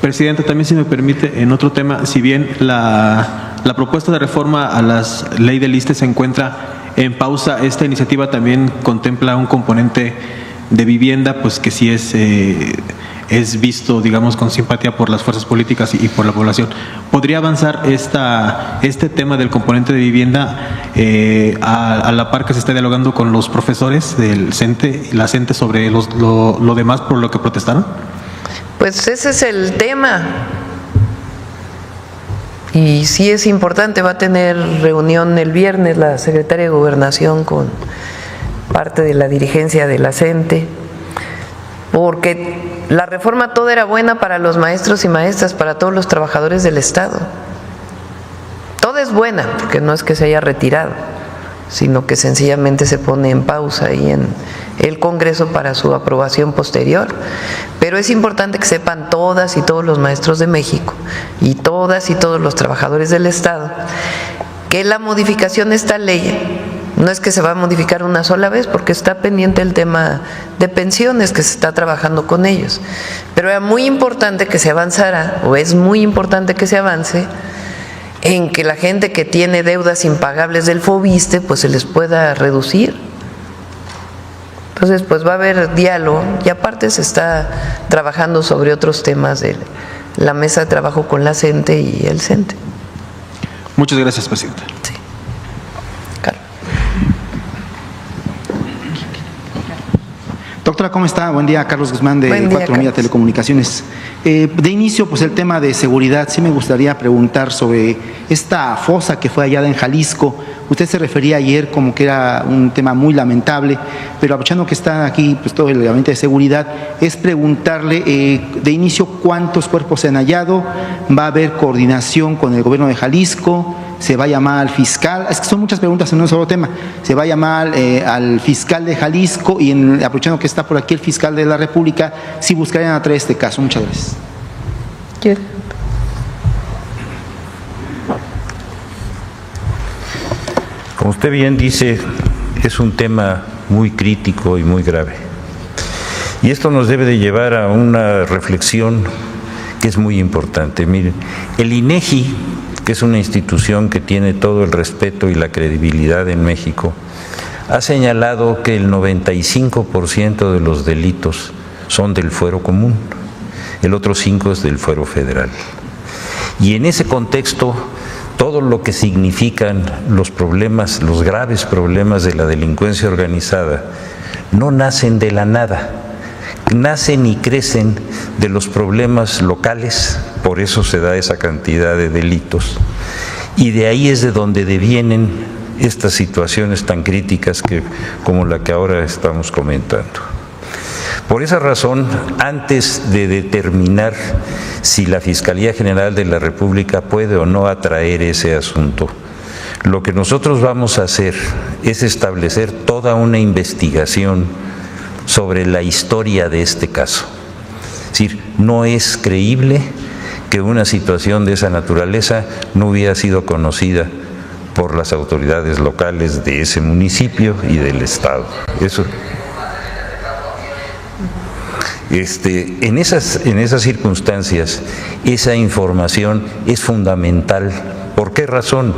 Presidenta, también si me permite, en otro tema, si bien la propuesta de reforma a la ley del ISSSTE se encuentra en pausa, esta iniciativa también contempla un componente de vivienda, pues que sí es visto, digamos, con simpatía por las fuerzas políticas y por la población. ¿Podría avanzar este tema del componente de vivienda a la par que se está dialogando con los profesores del CENTE, la CENTE, sobre lo demás por lo que protestaron? Pues ese es el tema. Y sí es importante, va a tener reunión el viernes la secretaria de Gobernación con parte de la dirigencia de la CENTE, porque la reforma toda era buena para los maestros y maestras, para todos los trabajadores del Estado. Toda es buena, porque no es que se haya retirado, sino que sencillamente se pone en pausa ahí en el Congreso para su aprobación posterior. Pero es importante que sepan todas y todos los maestros de México y todas y todos los trabajadores del Estado que la modificación de esta ley no es que se va a modificar una sola vez, porque está pendiente el tema de pensiones, que se está trabajando con ellos. Pero era muy importante que se avanzara, o es muy importante que se avance, en que la gente que tiene deudas impagables del FOBISSSTE, pues se les pueda reducir. Entonces, pues va a haber diálogo, y aparte se está trabajando sobre otros temas de la mesa de trabajo con la CENTE y el CENTE. Muchas gracias, Presidenta. Sí. Doctora, ¿cómo está? Buen día, Carlos Guzmán de Buen día, 4 Media Telecomunicaciones. De inicio, pues el tema de seguridad, sí me gustaría preguntar sobre esta fosa que fue hallada en Jalisco. Usted se refería ayer como que era un tema muy lamentable, pero aprovechando que está aquí pues todo el gabinete de seguridad, es preguntarle de inicio cuántos cuerpos se han hallado, va a haber coordinación con el gobierno de Jalisco, se va a llamar al fiscal, es que son muchas preguntas en un solo tema, se va a llamar al fiscal de Jalisco y aprovechando que está por aquí el fiscal de la República, si buscarían atraer este caso. Muchas gracias. Como usted bien dice, es un tema muy crítico y muy grave. Y esto nos debe de llevar a una reflexión que es muy importante. Miren, el INEGI, que es una institución que tiene todo el respeto y la credibilidad en México, ha señalado que el 95% de los delitos son del fuero común, el otro 5% es del fuero federal. Y en ese contexto, todo lo que significan los problemas, los graves problemas de la delincuencia organizada, no nacen de la nada, nacen y crecen de los problemas locales, por eso se da esa cantidad de delitos, y de ahí es de donde devienen estas situaciones tan críticas como la que ahora estamos comentando. Por esa razón, antes de determinar si la Fiscalía General de la República puede o no atraer ese asunto, lo que nosotros vamos a hacer es establecer toda una investigación sobre la historia de este caso. Es decir, no es creíble que una situación de esa naturaleza no hubiera sido conocida por las autoridades locales de ese municipio y del Estado. Eso. En esas circunstancias, esa información es fundamental. ¿Por qué razón?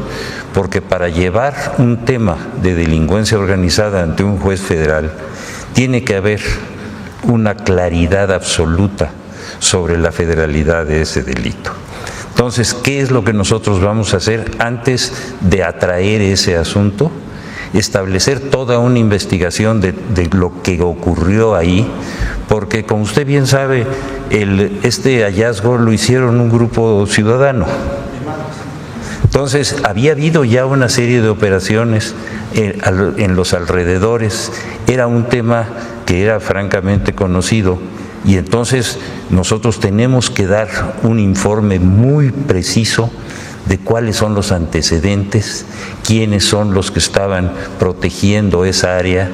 Porque para llevar un tema de delincuencia organizada ante un juez federal, tiene que haber una claridad absoluta sobre la federalidad de ese delito. Entonces, ¿qué es lo que nosotros vamos a hacer antes de atraer ese asunto? Establecer toda una investigación de lo que ocurrió ahí, porque como usted bien sabe, este hallazgo lo hicieron un grupo ciudadano. Entonces, había habido ya una serie de operaciones en los alrededores, era un tema que era francamente conocido, y entonces nosotros tenemos que dar un informe muy preciso de cuáles son los antecedentes, quiénes son los que estaban protegiendo esa área,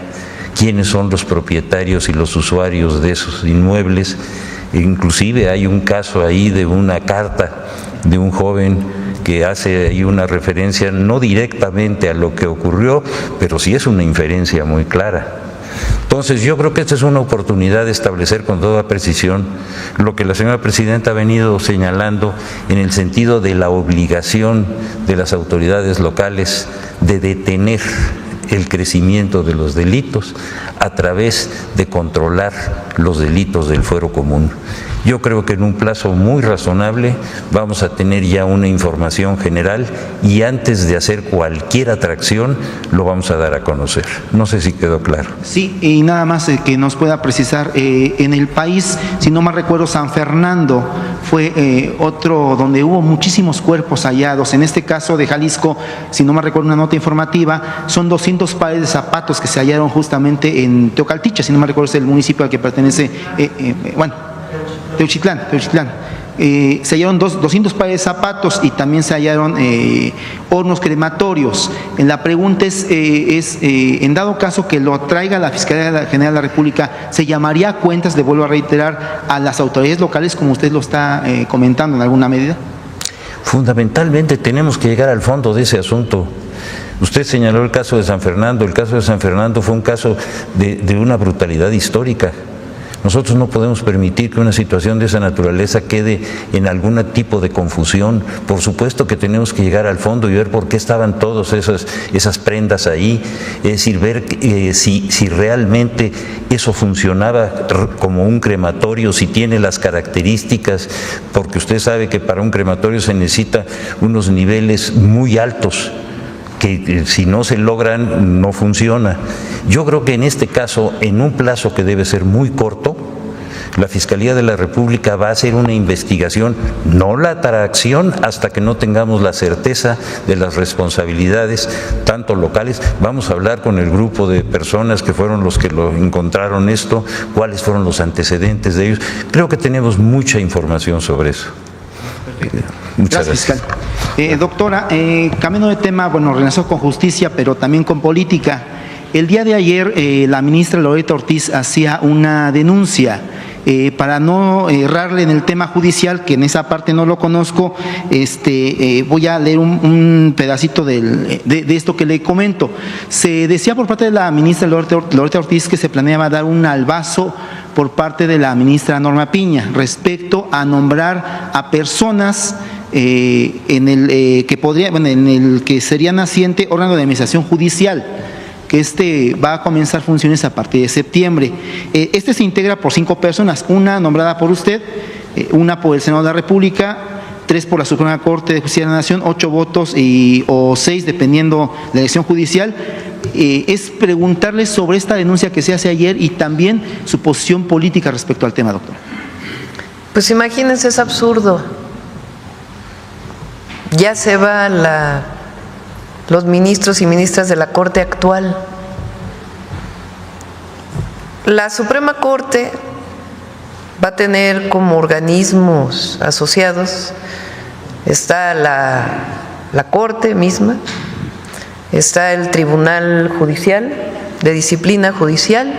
quiénes son los propietarios y los usuarios de esos inmuebles. Inclusive hay un caso ahí de una carta de un joven que hace ahí una referencia no directamente a lo que ocurrió, pero sí es una inferencia muy clara. Entonces, yo creo que esta es una oportunidad de establecer con toda precisión lo que la señora presidenta ha venido señalando en el sentido de la obligación de las autoridades locales de detener el crecimiento de los delitos a través de controlar los delitos del fuero común. Yo creo que en un plazo muy razonable vamos a tener ya una información general y antes de hacer cualquier atracción lo vamos a dar a conocer. No sé si quedó claro. Sí, y nada más que nos pueda precisar, en el país, si no mal recuerdo, San Fernando fue otro donde hubo muchísimos cuerpos hallados. En este caso de Jalisco, si no mal recuerdo una nota informativa, son 200 pares de zapatos que se hallaron justamente en Teocaltiche, si no mal recuerdo es el municipio al que pertenece, Teuchitlán. Se hallaron 200 pares de zapatos y también se hallaron hornos crematorios. La pregunta es en dado caso que lo traiga la Fiscalía General de la República, ¿se llamaría a cuentas, le vuelvo a reiterar, a las autoridades locales como usted lo está comentando en alguna medida? Fundamentalmente tenemos que llegar al fondo de ese asunto. Usted señaló el caso de San Fernando. El caso de San Fernando fue un caso de una brutalidad histórica. Nosotros no podemos permitir que una situación de esa naturaleza quede en algún tipo de confusión. Por supuesto que tenemos que llegar al fondo y ver por qué estaban todas esas prendas ahí, es decir, ver si realmente eso funcionaba como un crematorio, si tiene las características, porque usted sabe que para un crematorio se necesita unos niveles muy altos, que si no se logran no funciona. Yo creo que en este caso, en un plazo que debe ser muy corto, la Fiscalía de la República va a hacer una investigación, no la atracción hasta que no tengamos la certeza de las responsabilidades, tanto locales. Vamos a hablar con el grupo de personas que fueron los que lo encontraron esto, cuáles fueron los antecedentes de ellos. Creo que tenemos mucha información sobre eso. Muchas gracias. Fiscal. Doctora, cambiando de tema, relacionado con justicia, pero también con política. El día de ayer, la ministra Loretta Ortiz hacía una denuncia. Para no errarle en el tema judicial, que en esa parte no lo conozco, voy a leer un pedacito de esto que le comento. Se decía por parte de la ministra Loretta Ortiz que se planeaba dar un albazo por parte de la ministra Norma Piña respecto a nombrar a personas en el que sería naciente órgano de administración judicial, que va a comenzar funciones a partir de septiembre. Se integra por 5 personas, una nombrada por usted, una por el Senado de la República, 3 por la Suprema Corte de Justicia de la Nación, 8 votos o 6 dependiendo de la elección judicial. Es preguntarle sobre esta denuncia que se hace ayer y también su posición política respecto al tema, doctor. Pues imagínense, es absurdo. Ya se van los ministros y ministras de la Corte actual. La Suprema Corte va a tener como organismos asociados, está la Corte misma, está el Tribunal Judicial, de Disciplina Judicial,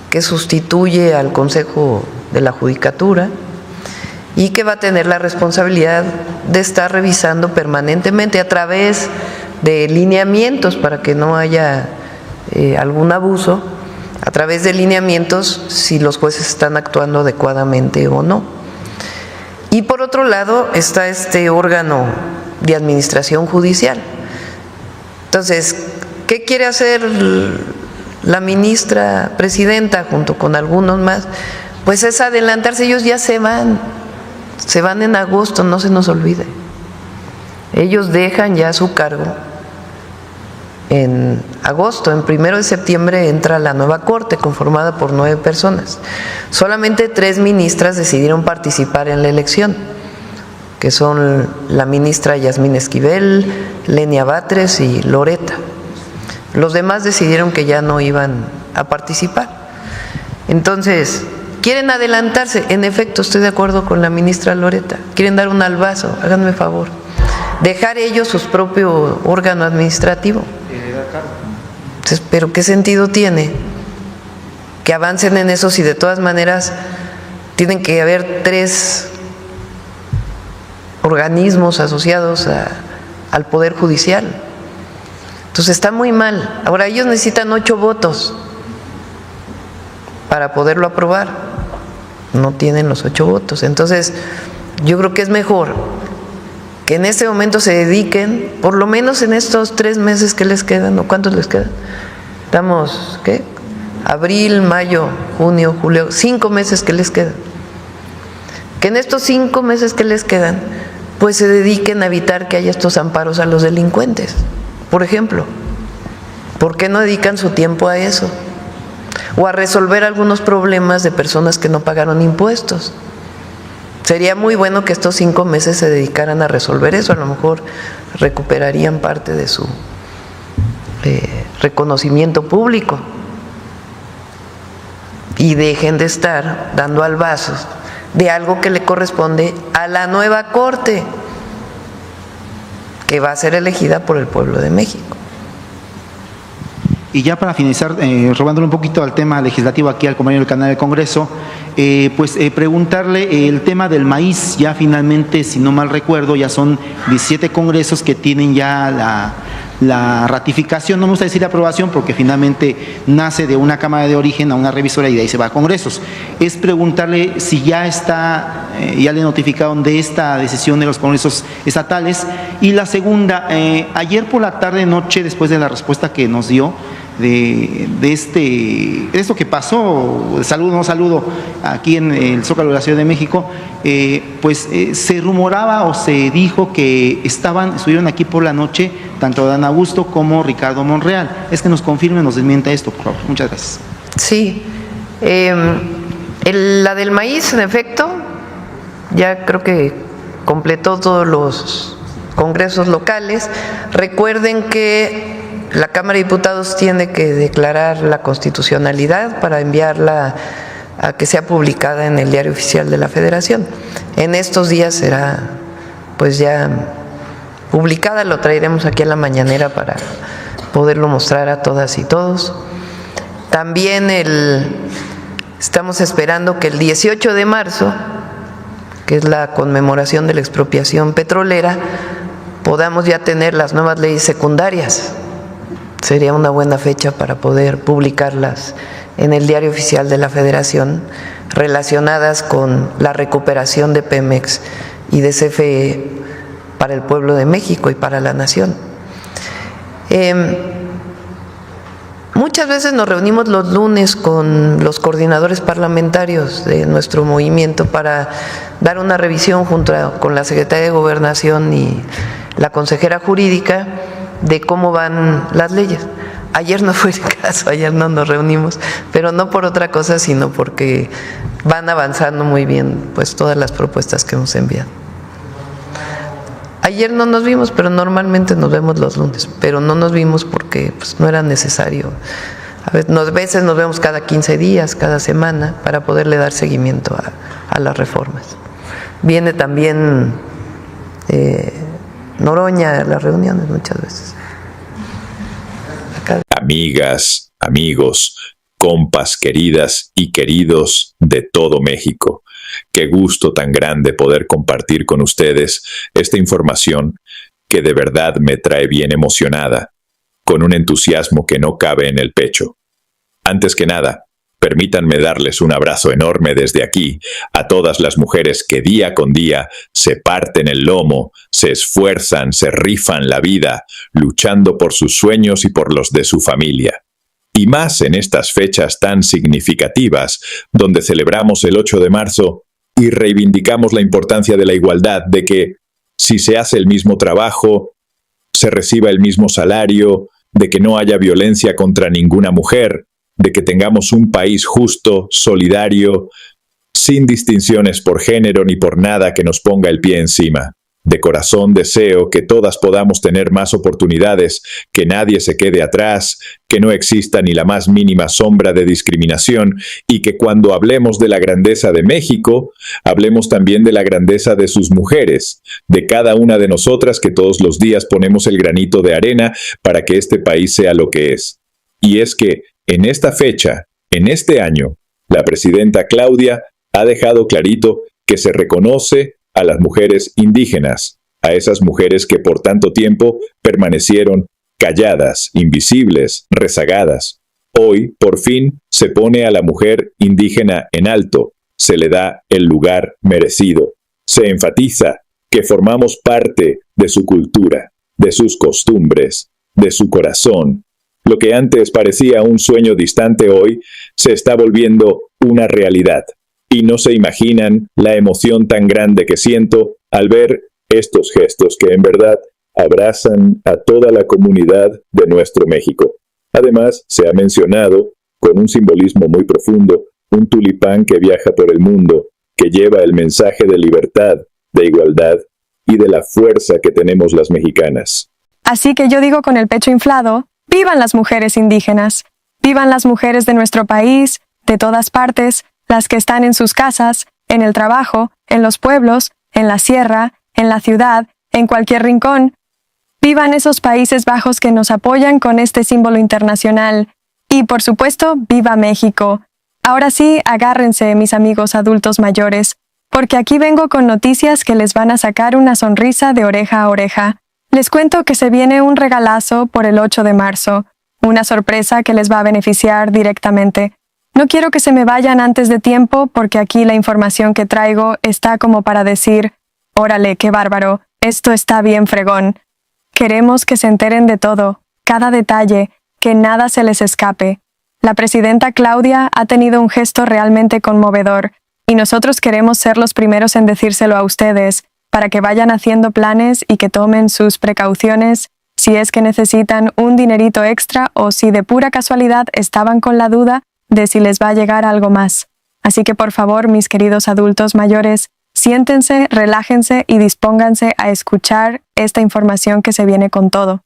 que sustituye al Consejo de la Judicatura y que va a tener la responsabilidad de estar revisando permanentemente a través de lineamientos para que no haya algún abuso, a través de lineamientos si los jueces están actuando adecuadamente o no. Y por otro lado está este órgano de administración judicial. Entonces, ¿qué quiere hacer la ministra presidenta junto con algunos más? Pues es adelantarse, ellos ya se van en agosto, no se nos olvide. Ellos dejan ya su cargo en agosto, en 1 de septiembre entra la nueva Corte conformada por 9 personas. Solamente 3 ministras decidieron participar en la elección, que son la ministra Yasmín Esquivel, Lenia Batres y Loretta. Los demás decidieron que ya no iban a participar. Entonces, quieren adelantarse. En efecto, estoy de acuerdo con la ministra Loretta. Quieren dar un albazo, háganme favor. Dejar ellos su propio órgano administrativo. Entonces, ¿pero qué sentido tiene que avancen en eso si de todas maneras tienen que haber 3 organismos asociados al Poder Judicial? Entonces está muy mal. Ahora ellos necesitan 8 votos para poderlo aprobar. No tienen los 8 votos. Entonces, yo creo que es mejor que en este momento se dediquen, por lo menos en estos 3 meses que les quedan, ¿o cuántos les quedan? Estamos, ¿qué? Abril, mayo, junio, julio, 5 meses que les quedan. Que en estos 5 meses que les quedan, pues se dediquen a evitar que haya estos amparos a los delincuentes. Por ejemplo, ¿por qué no dedican su tiempo a eso? O a resolver algunos problemas de personas que no pagaron impuestos. Sería muy bueno que estos 5 meses se dedicaran a resolver eso. A lo mejor recuperarían parte de su reconocimiento público. Y dejen de estar dando albazos de algo que le corresponde a la nueva Corte, que va a ser elegida por el pueblo de México. Y ya para finalizar, robándole un poquito al tema legislativo aquí al compañero del canal del Congreso, preguntarle el tema del maíz. Ya finalmente, si no mal recuerdo, ya son 17 congresos que tienen ya la ratificación, no me gusta decir aprobación porque finalmente nace de una cámara de origen a una revisora y de ahí se va a congresos. Es preguntarle si ya está, ya le notificaron de esta decisión de los congresos estatales. Y la segunda, ayer por la tarde noche, después de la respuesta que nos dio de esto que pasó, saludo aquí en el Zócalo de la Ciudad de México, se rumoraba o se dijo que estuvieron aquí por la noche tanto Dan Augusto como Ricardo Monreal. Es que nos confirme, nos desmienta esto, por favor. Muchas gracias. Sí, la del maíz, en efecto, ya creo que completó todos los congresos locales. Recuerden que la Cámara de Diputados tiene que declarar la constitucionalidad para enviarla a que sea publicada en el Diario Oficial de la Federación. En estos días será pues ya publicada, lo traeremos aquí a la mañanera para poderlo mostrar a todas y todos. También estamos esperando que el 18 de marzo, que es la conmemoración de la expropiación petrolera, podamos ya tener las nuevas leyes secundarias. Sería una buena fecha para poder publicarlas en el Diario Oficial de la Federación, relacionadas con la recuperación de Pemex y de CFE para el pueblo de México y para la nación. Muchas veces nos reunimos los lunes con los coordinadores parlamentarios de nuestro movimiento para dar una revisión junto con la Secretaría de Gobernación y la consejera jurídica de cómo van las leyes. Ayer no fue el caso, ayer no nos reunimos, pero no por otra cosa, sino porque van avanzando muy bien pues todas las propuestas que hemos enviado. Ayer no nos vimos, pero normalmente nos vemos los lunes, pero no nos vimos porque pues, no era necesario. A veces nos vemos cada 15 días, cada semana, para poderle dar seguimiento a las reformas. Viene también Noroña a las reuniones muchas veces. Amigas, amigos, compas queridas y queridos de todo México. Qué gusto tan grande poder compartir con ustedes esta información que de verdad me trae bien emocionada, con un entusiasmo que no cabe en el pecho. Antes que nada, permítanme darles un abrazo enorme desde aquí a todas las mujeres que día con día se parten el lomo, se esfuerzan, se rifan la vida, luchando por sus sueños y por los de su familia. Y más en estas fechas tan significativas, donde celebramos el 8 de marzo y reivindicamos la importancia de la igualdad, de que si se hace el mismo trabajo, se reciba el mismo salario, de que no haya violencia contra ninguna mujer, de que tengamos un país justo, solidario, sin distinciones por género ni por nada que nos ponga el pie encima. De corazón deseo que todas podamos tener más oportunidades, que nadie se quede atrás, que no exista ni la más mínima sombra de discriminación y que cuando hablemos de la grandeza de México, hablemos también de la grandeza de sus mujeres, de cada una de nosotras que todos los días ponemos el granito de arena para que este país sea lo que es. Y es que, en esta fecha, en este año, la presidenta Claudia ha dejado clarito que se reconoce a las mujeres indígenas, a esas mujeres que por tanto tiempo permanecieron calladas, invisibles, rezagadas. Hoy, por fin, se pone a la mujer indígena en alto, se le da el lugar merecido, se enfatiza que formamos parte de su cultura, de sus costumbres, de su corazón. Lo que antes parecía un sueño distante hoy se está volviendo una realidad. Y no se imaginan la emoción tan grande que siento al ver estos gestos que en verdad abrazan a toda la comunidad de nuestro México. Además, se ha mencionado, con un simbolismo muy profundo, un tulipán que viaja por el mundo, que lleva el mensaje de libertad, de igualdad y de la fuerza que tenemos las mexicanas. Así que yo digo con el pecho inflado, ¡vivan las mujeres indígenas! ¡Vivan las mujeres de nuestro país, de todas partes, las que están en sus casas, en el trabajo, en los pueblos, en la sierra, en la ciudad, en cualquier rincón! ¡Vivan esos Países Bajos que nos apoyan con este símbolo internacional! Y, por supuesto, ¡viva México! Ahora sí, agárrense, mis amigos adultos mayores, porque aquí vengo con noticias que les van a sacar una sonrisa de oreja a oreja. Les cuento que se viene un regalazo por el 8 de marzo, una sorpresa que les va a beneficiar directamente. No quiero que se me vayan antes de tiempo porque aquí la información que traigo está como para decir, órale, qué bárbaro, esto está bien fregón. Queremos que se enteren de todo, cada detalle, que nada se les escape. La presidenta Claudia ha tenido un gesto realmente conmovedor y nosotros queremos ser los primeros en decírselo a ustedes, para que vayan haciendo planes y que tomen sus precauciones si es que necesitan un dinerito extra o si de pura casualidad estaban con la duda de si les va a llegar algo más. Así que por favor, mis queridos adultos mayores, siéntense, relájense y dispónganse a escuchar esta información que se viene con todo.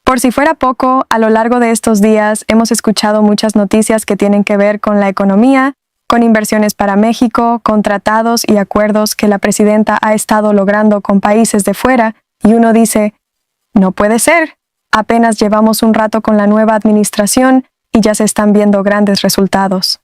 Por si fuera poco, a lo largo de estos días hemos escuchado muchas noticias que tienen que ver con la economía, con inversiones para México, con tratados y acuerdos que la presidenta ha estado logrando con países de fuera, y uno dice, no puede ser, apenas llevamos un rato con la nueva administración y ya se están viendo grandes resultados.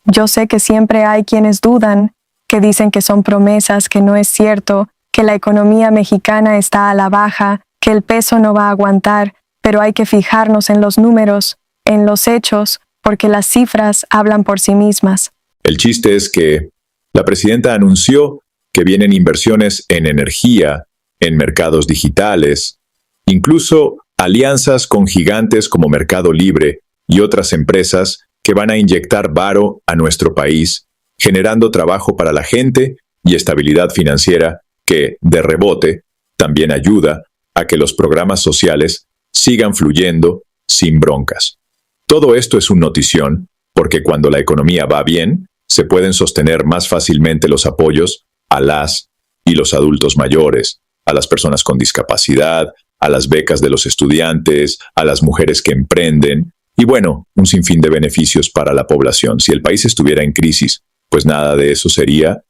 Yo sé que siempre hay quienes dudan, que dicen que son promesas, que no es cierto, que la economía mexicana está a la baja, que el peso no va a aguantar, pero hay que fijarnos en los números, en los hechos, porque las cifras hablan por sí mismas. El chiste es que la presidenta anunció que vienen inversiones en energía, en mercados digitales, incluso alianzas con gigantes como Mercado Libre y otras empresas que van a inyectar varo a nuestro país, generando trabajo para la gente y estabilidad financiera que, de rebote, también ayuda a que los programas sociales sigan fluyendo sin broncas. Todo esto es un notición, porque cuando la economía va bien, se pueden sostener más fácilmente los apoyos a las y los adultos mayores, a las personas con discapacidad, a las becas de los estudiantes, a las mujeres que emprenden, y bueno, un sinfín de beneficios para la población. Si el país estuviera en crisis, pues nada de eso sería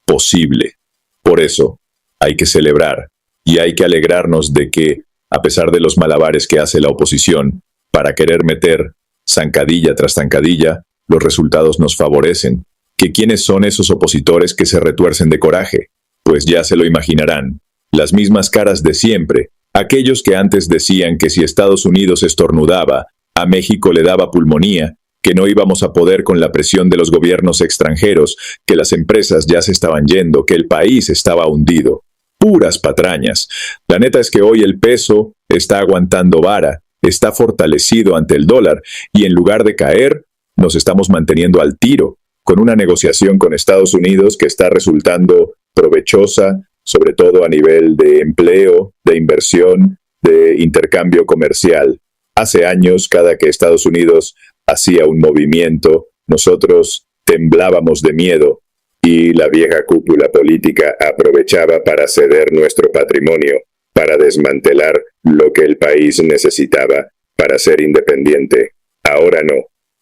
posible. Por eso, hay que celebrar y hay que alegrarnos de que, a pesar de los malabares que hace la oposición para querer meter zancadilla tras zancadilla, los resultados nos favorecen. ¿Que quiénes son esos opositores que se retuercen de coraje? Pues ya se lo imaginarán. Las mismas caras de siempre. Aquellos que antes decían que si Estados Unidos estornudaba, a México le daba pulmonía, que no íbamos a poder con la presión de los gobiernos extranjeros, que las empresas ya se estaban yendo, que el país estaba hundido. Puras patrañas. La neta es que hoy el peso está aguantando vara, está fortalecido ante el dólar y en lugar de caer, nos estamos manteniendo al tiro, con una negociación con Estados Unidos que está resultando provechosa, sobre todo a nivel de empleo, de inversión, de intercambio comercial. Hace años, cada que Estados Unidos hacía un movimiento, nosotros temblábamos de miedo y la vieja cúpula política aprovechaba para ceder nuestro patrimonio, para desmantelar lo que el país necesitaba para ser independiente. Ahora no.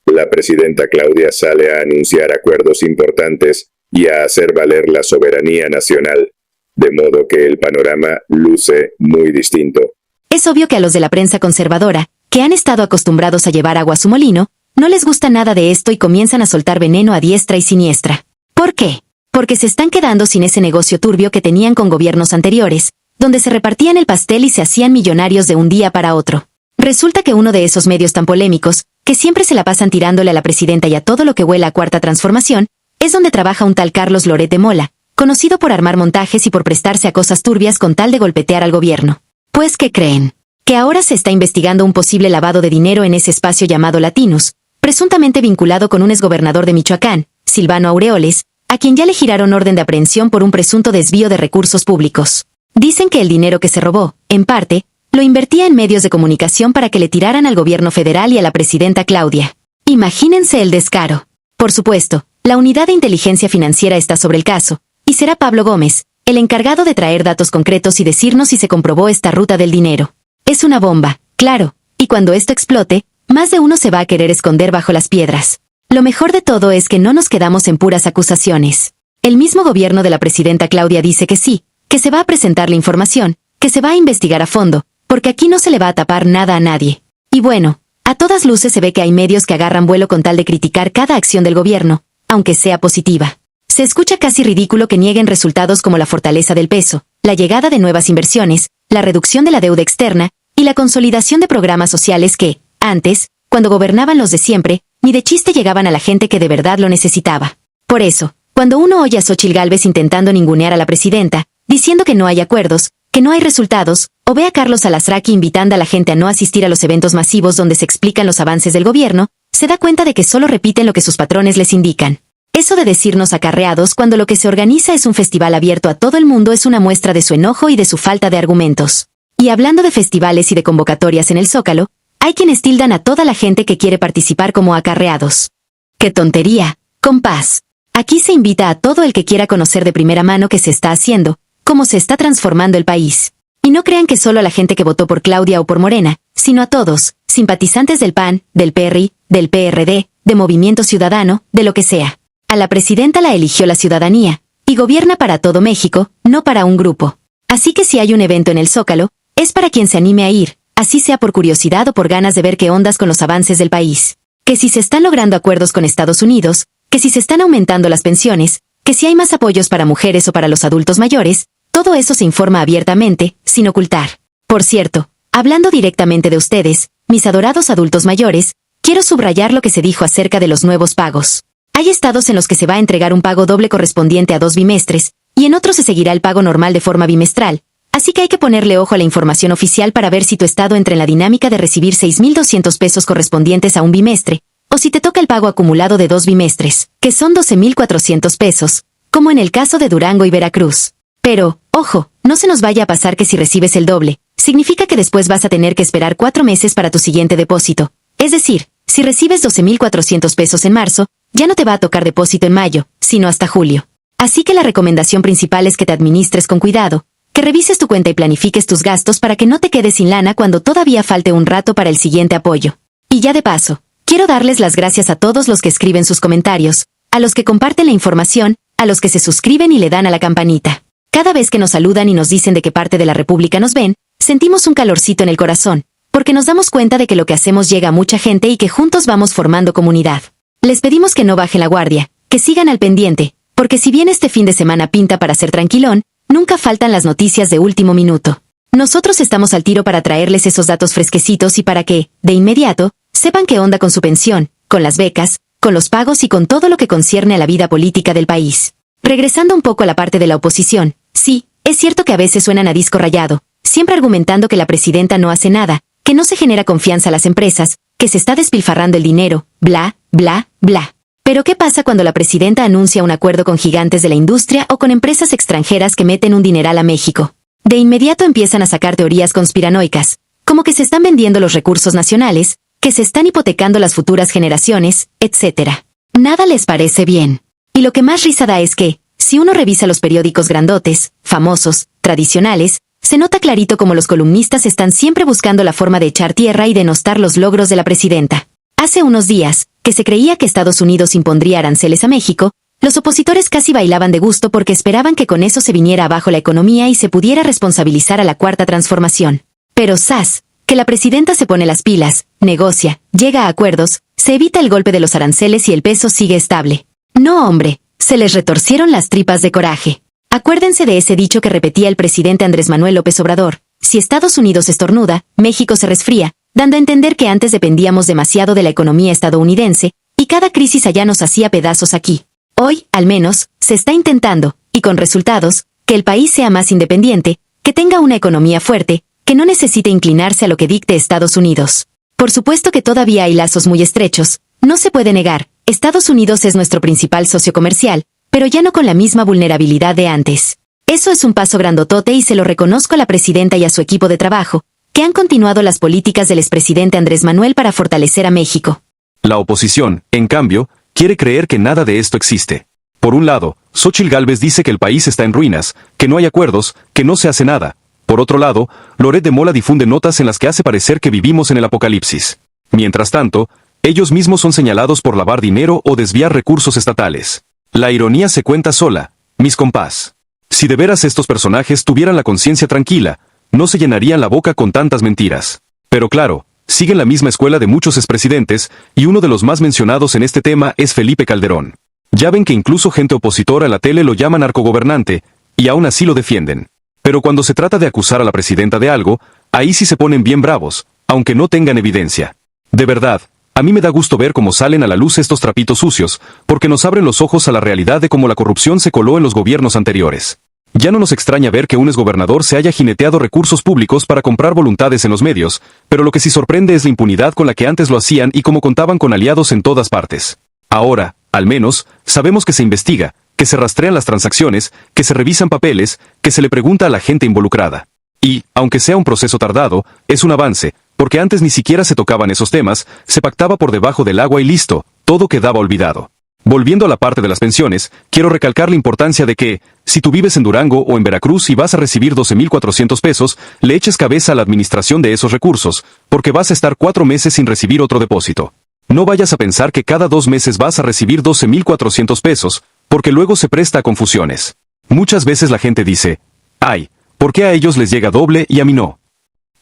La presidenta Claudia sale a anunciar acuerdos importantes y a hacer valer la soberanía nacional, de modo que el panorama luce muy distinto. Es obvio que a los de la prensa conservadora, que han estado acostumbrados a llevar agua a su molino, no les gusta nada de esto y comienzan a soltar veneno a diestra y siniestra. ¿Por qué? Porque se están quedando sin ese negocio turbio que tenían con gobiernos anteriores, donde se repartían el pastel y se hacían millonarios de un día para otro. Resulta que uno de esos medios tan polémicos, que siempre se la pasan tirándole a la presidenta y a todo lo que huela a Cuarta Transformación, es donde trabaja un tal Carlos Loret de Mola, conocido por armar montajes y por prestarse a cosas turbias con tal de golpetear al gobierno. Pues, ¿qué creen? Que ahora se está investigando un posible lavado de dinero en ese espacio llamado Latinus, presuntamente vinculado con un exgobernador de Michoacán, Silvano Aureoles, a quien ya le giraron orden de aprehensión por un presunto desvío de recursos públicos. Dicen que el dinero que se robó, en parte, lo invertía en medios de comunicación para que le tiraran al gobierno federal y a la presidenta Claudia. Imagínense el descaro. Por supuesto, la unidad de inteligencia financiera está sobre el caso, y será Pablo Gómez, el encargado de traer datos concretos y decirnos si se comprobó esta ruta del dinero. Es una bomba, claro, y cuando esto explote, más de uno se va a querer esconder bajo las piedras. Lo mejor de todo es que no nos quedamos en puras acusaciones. El mismo gobierno de la presidenta Claudia dice que sí, que se va a presentar la información, que se va a investigar a fondo, porque aquí no se le va a tapar nada a nadie. Y bueno, a todas luces se ve que hay medios que agarran vuelo con tal de criticar cada acción del gobierno, aunque sea positiva. Se escucha casi ridículo que nieguen resultados como la fortaleza del peso, la llegada de nuevas inversiones, la reducción de la deuda externa y la consolidación de programas sociales que, antes, cuando gobernaban los de siempre, ni de chiste llegaban a la gente que de verdad lo necesitaba. Por eso, cuando uno oye a Xóchitl Gálvez intentando ningunear a la presidenta, diciendo que no hay acuerdos, que no hay resultados, o ve a Carlos Alasraqui invitando a la gente a no asistir a los eventos masivos donde se explican los avances del gobierno, se da cuenta de que solo repiten lo que sus patrones les indican. Eso de decirnos acarreados cuando lo que se organiza es un festival abierto a todo el mundo es una muestra de su enojo y de su falta de argumentos. Y hablando de festivales y de convocatorias en el Zócalo, hay quienes tildan a toda la gente que quiere participar como acarreados. ¡Qué tontería! Compás. Aquí se invita a todo el que quiera conocer de primera mano qué se está haciendo, cómo se está transformando el país. Y no crean que solo a la gente que votó por Claudia o por Morena, sino a todos, simpatizantes del PAN, del PRI, del PRD, de Movimiento Ciudadano, de lo que sea. A la presidenta la eligió la ciudadanía, y gobierna para todo México, no para un grupo. Así que si hay un evento en el Zócalo, es para quien se anime a ir, así sea por curiosidad o por ganas de ver qué ondas con los avances del país. Que si se están logrando acuerdos con Estados Unidos, que si se están aumentando las pensiones, que si hay más apoyos para mujeres o para los adultos mayores, todo eso se informa abiertamente, sin ocultar. Por cierto, hablando directamente de ustedes, mis adorados adultos mayores, quiero subrayar lo que se dijo acerca de los nuevos pagos. Hay estados en los que se va a entregar un pago doble correspondiente a 2 bimestres, y en otros se seguirá el pago normal de forma bimestral, así que hay que ponerle ojo a la información oficial para ver si tu estado entra en la dinámica de recibir 6,200 pesos correspondientes a un bimestre, o si te toca el pago acumulado de 2 bimestres, que son 12,400 pesos, como en el caso de Durango y Veracruz. Pero, ojo, no se nos vaya a pasar que si recibes el doble, significa que después vas a tener que esperar 4 meses para tu siguiente depósito. Es decir, si recibes 12,400 pesos en marzo, ya no te va a tocar depósito en mayo, sino hasta julio. Así que la recomendación principal es que te administres con cuidado, que revises tu cuenta y planifiques tus gastos para que no te quedes sin lana cuando todavía falte un rato para el siguiente apoyo. Y ya de paso, quiero darles las gracias a todos los que escriben sus comentarios, a los que comparten la información, a los que se suscriben y le dan a la campanita. Cada vez que nos saludan y nos dicen de qué parte de la República nos ven, sentimos un calorcito en el corazón, porque nos damos cuenta de que lo que hacemos llega a mucha gente y que juntos vamos formando comunidad. Les pedimos que no bajen la guardia, que sigan al pendiente, porque si bien este fin de semana pinta para ser tranquilón, nunca faltan las noticias de último minuto. Nosotros estamos al tiro para traerles esos datos fresquecitos y para que, de inmediato, sepan qué onda con su pensión, con las becas, con los pagos y con todo lo que concierne a la vida política del país. Regresando un poco a la parte de la oposición, sí, es cierto que a veces suenan a disco rayado, siempre argumentando que la presidenta no hace nada, que no se genera confianza a las empresas, que se está despilfarrando el dinero, bla, bla, bla. Pero ¿qué pasa cuando la presidenta anuncia un acuerdo con gigantes de la industria o con empresas extranjeras que meten un dineral a México? De inmediato empiezan a sacar teorías conspiranoicas, como que se están vendiendo los recursos nacionales, que se están hipotecando las futuras generaciones, etc. Nada les parece bien. Y lo que más risa da es que, si uno revisa los periódicos grandotes, famosos, tradicionales, se nota clarito como los columnistas están siempre buscando la forma de echar tierra y denostar los logros de la presidenta. Hace unos días, que se creía que Estados Unidos impondría aranceles a México, los opositores casi bailaban de gusto porque esperaban que con eso se viniera abajo la economía y se pudiera responsabilizar a la Cuarta Transformación. Pero ¡zas!, que la presidenta se pone las pilas, negocia, llega a acuerdos, se evita el golpe de los aranceles y el peso sigue estable. No, hombre, se les retorcieron las tripas de coraje. Acuérdense de ese dicho que repetía el presidente Andrés Manuel López Obrador: si Estados Unidos estornuda, México se resfría, dando a entender que antes dependíamos demasiado de la economía estadounidense, y cada crisis allá nos hacía pedazos aquí. Hoy, al menos, se está intentando, y con resultados, que el país sea más independiente, que tenga una economía fuerte, que no necesite inclinarse a lo que dicte Estados Unidos. Por supuesto que todavía hay lazos muy estrechos, no se puede negar, Estados Unidos es nuestro principal socio comercial, pero ya no con la misma vulnerabilidad de antes. Eso es un paso grandotote y se lo reconozco a la presidenta y a su equipo de trabajo, que han continuado las políticas del expresidente Andrés Manuel para fortalecer a México. La oposición, en cambio, quiere creer que nada de esto existe. Por un lado, Xóchitl Gálvez dice que el país está en ruinas, que no hay acuerdos, que no se hace nada. Por otro lado, Loret de Mola difunde notas en las que hace parecer que vivimos en el apocalipsis. Mientras tanto, ellos mismos son señalados por lavar dinero o desviar recursos estatales. La ironía se cuenta sola, mis compás. Si de veras estos personajes tuvieran la conciencia tranquila, no se llenarían la boca con tantas mentiras. Pero claro, siguen la misma escuela de muchos expresidentes, y uno de los más mencionados en este tema es Felipe Calderón. Ya ven que incluso gente opositora a la tele lo llama narcogobernante, y aún así lo defienden. Pero cuando se trata de acusar a la presidenta de algo, ahí sí se ponen bien bravos, aunque no tengan evidencia. De verdad, a mí me da gusto ver cómo salen a la luz estos trapitos sucios, porque nos abren los ojos a la realidad de cómo la corrupción se coló en los gobiernos anteriores. Ya no nos extraña ver que un exgobernador se haya jineteado recursos públicos para comprar voluntades en los medios, pero lo que sí sorprende es la impunidad con la que antes lo hacían y cómo contaban con aliados en todas partes. Ahora, al menos, sabemos que se investiga, que se rastrean las transacciones, que se revisan papeles, que se le pregunta a la gente involucrada. Y, aunque sea un proceso tardado, es un avance, porque antes ni siquiera se tocaban esos temas, se pactaba por debajo del agua y listo, todo quedaba olvidado. Volviendo a la parte de las pensiones, quiero recalcar la importancia de que, si tú vives en Durango o en Veracruz y vas a recibir 12,400 pesos, le eches cabeza a la administración de esos recursos, porque vas a estar 4 meses sin recibir otro depósito. No vayas a pensar que cada 2 meses vas a recibir 12,400 pesos, porque luego se presta a confusiones. Muchas veces la gente dice, ay, ¿por qué a ellos les llega doble y a mí no?